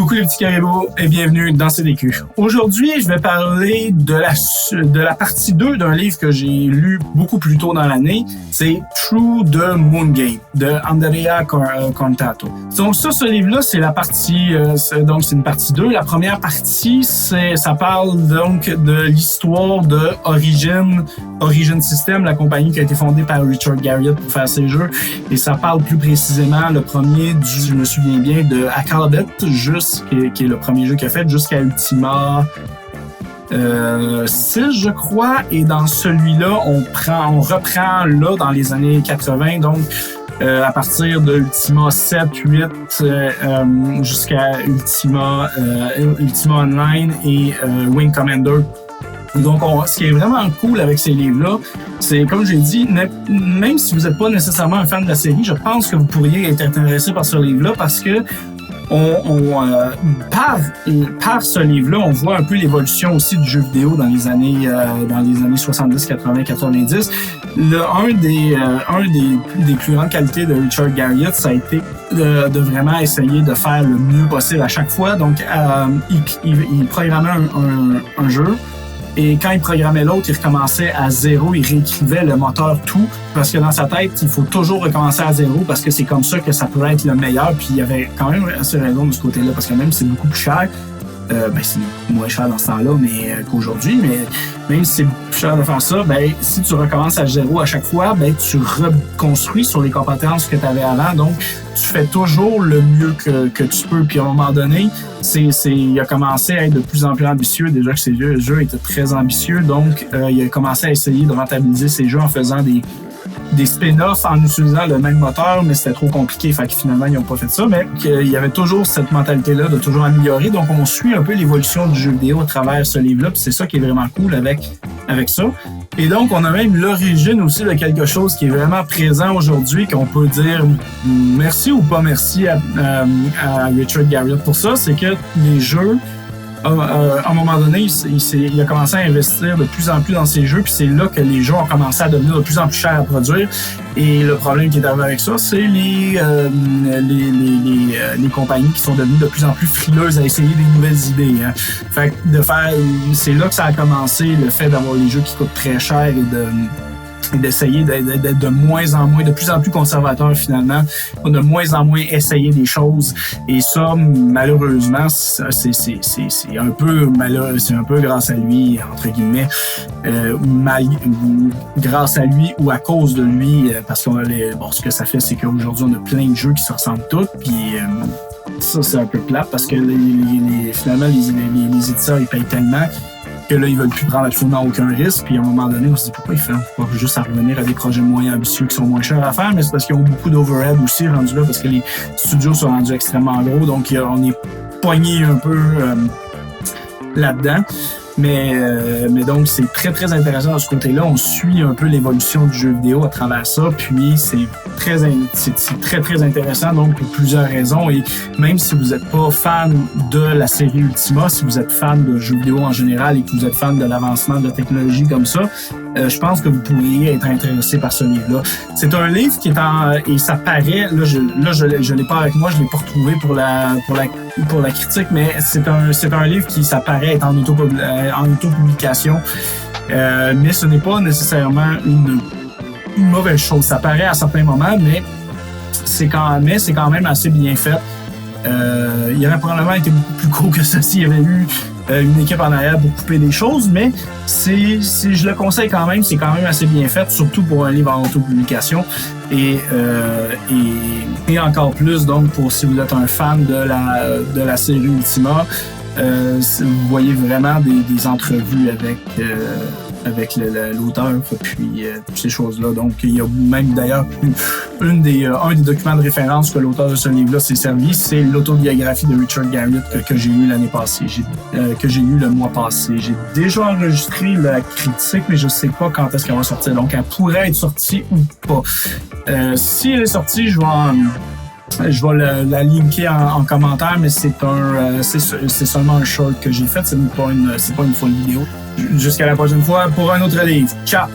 Coucou les petits caribous et bienvenue dans CDQ. Aujourd'hui, je vais parler de la partie 2 d'un livre que j'ai lu beaucoup plus tôt dans l'année. C'est Through the Moongate de Andrea Contato. Donc ce livre-là, c'est la partie, donc c'est une partie 2. La première partie, ça parle donc de l'histoire de Origin System, la compagnie qui a été fondée par Richard Garriott pour faire ses jeux. Et ça parle plus précisément, le premier, je me souviens bien, de Alphabet, qui est le premier jeu qu'il a fait, jusqu'à Ultima 6, je crois. Et dans celui-là, on reprend là dans les années 80, donc à partir de Ultima 7, 8 jusqu'à Ultima Online et Wing Commander. Donc, ce qui est vraiment cool avec ces livres-là, c'est, comme j'ai dit, même si vous n'êtes pas nécessairement un fan de la série, je pense que vous pourriez être intéressé par ce livre-là parce que par ce livre-là, on voit un peu l'évolution aussi du jeu vidéo dans les années 70, 80, 90. Un des plus grandes qualités de Richard Garriott, ça a été de vraiment essayer de faire le mieux possible à chaque fois. Donc, il programmait un jeu. Et quand il programmait l'autre, il recommençait à zéro, il réécrivait le moteur tout, parce que dans sa tête, il faut toujours recommencer à zéro, parce que c'est comme ça que ça pourrait être le meilleur. Puis il y avait quand même assez raison de ce côté-là, parce que même si c'est beaucoup plus cher, c'est moins cher dans ce temps-là qu'aujourd'hui, mais même si c'est plus cher de faire ça, si tu recommences à zéro à chaque fois, tu reconstruis sur les compétences que tu avais avant. Donc, tu fais toujours le mieux que tu peux. Puis à un moment donné, il a commencé à être de plus en plus ambitieux. Déjà que le jeu était très ambitieux, donc il a commencé à essayer de rentabiliser ses jeux en faisant des spin-offs en utilisant le même moteur, mais c'était trop compliqué, fait que finalement ils n'ont pas fait ça, mais il y avait toujours cette mentalité-là de toujours améliorer. Donc on suit un peu l'évolution du jeu vidéo à travers ce livre-là, puis c'est ça qui est vraiment cool avec ça. Et donc on a même l'origine aussi de quelque chose qui est vraiment présent aujourd'hui, qu'on peut dire merci ou pas merci à Richard Garriott pour ça, c'est que les jeux, à un moment donné, il a commencé à investir de plus en plus dans ses jeux, puis c'est là que les jeux ont commencé à devenir de plus en plus chers à produire. Et le problème qui est arrivé avec ça, c'est les compagnies qui sont devenues de plus en plus frileuses à essayer des nouvelles idées. Hein. Fait que c'est là que ça a commencé, le fait d'avoir les jeux qui coûtent très cher et d'essayer d'être de moins en moins, de plus en plus conservateur finalement, de moins en moins essayer des choses. Et ça, malheureusement, c'est un peu grâce à lui, entre guillemets, grâce à lui ou à cause de lui, parce que ce que ça fait, c'est qu'aujourd'hui, on a plein de jeux qui se ressemblent tous, puis ça, c'est un peu plate, parce que finalement, les éditeurs, ils payent tellement que là, ils veulent plus prendre absolument aucun risque. Puis à un moment donné, on se dit pourquoi ils font pas juste à revenir à des projets moins ambitieux qui sont moins chers à faire, mais c'est parce qu'ils ont beaucoup d'overhead aussi rendus là, parce que les studios sont rendus extrêmement gros, donc on est poigné un peu là-dedans. Mais donc, c'est très, très intéressant de ce côté-là. On suit un peu l'évolution du jeu vidéo à travers ça. Puis, c'est très, très intéressant, donc, pour plusieurs raisons. Et même si vous n'êtes pas fan de la série Ultima, si vous êtes fan de jeux vidéo en général et que vous êtes fan de l'avancement de la technologie comme ça, je pense que vous pourriez être intéressé par ce livre-là. C'est un livre qui est et ça paraît, je l'ai pas avec moi, je l'ai pas retrouvé pour la critique, mais c'est un livre qui s'apparaît être en autopublication, mais ce n'est pas nécessairement une mauvaise chose. Ça paraît à certains moments, mais c'est quand même assez bien fait. Il aurait probablement été beaucoup plus court que ça s'il y avait eu une équipe en arrière pour couper des choses, mais je le conseille quand même, c'est quand même assez bien fait, surtout pour un livre en autopublication. Et encore plus, donc, si vous êtes un fan de la série Ultima, vous voyez vraiment des entrevues avec l'auteur, puis ces choses-là. Donc, il y a même d'ailleurs un des documents de référence que l'auteur de ce livre-là s'est servi, c'est l'autobiographie de Richard Garriott que j'ai lu l'année passée, que j'ai lu le mois passé. J'ai déjà enregistré la critique, mais je sais pas quand est-ce qu'elle va sortir. Donc, elle pourrait être sortie ou pas. Si elle est sortie, je vais la linker en commentaire, mais c'est seulement un short que j'ai fait, c'est pas une full vidéo. Jusqu'à la prochaine fois pour un autre livre. Ciao!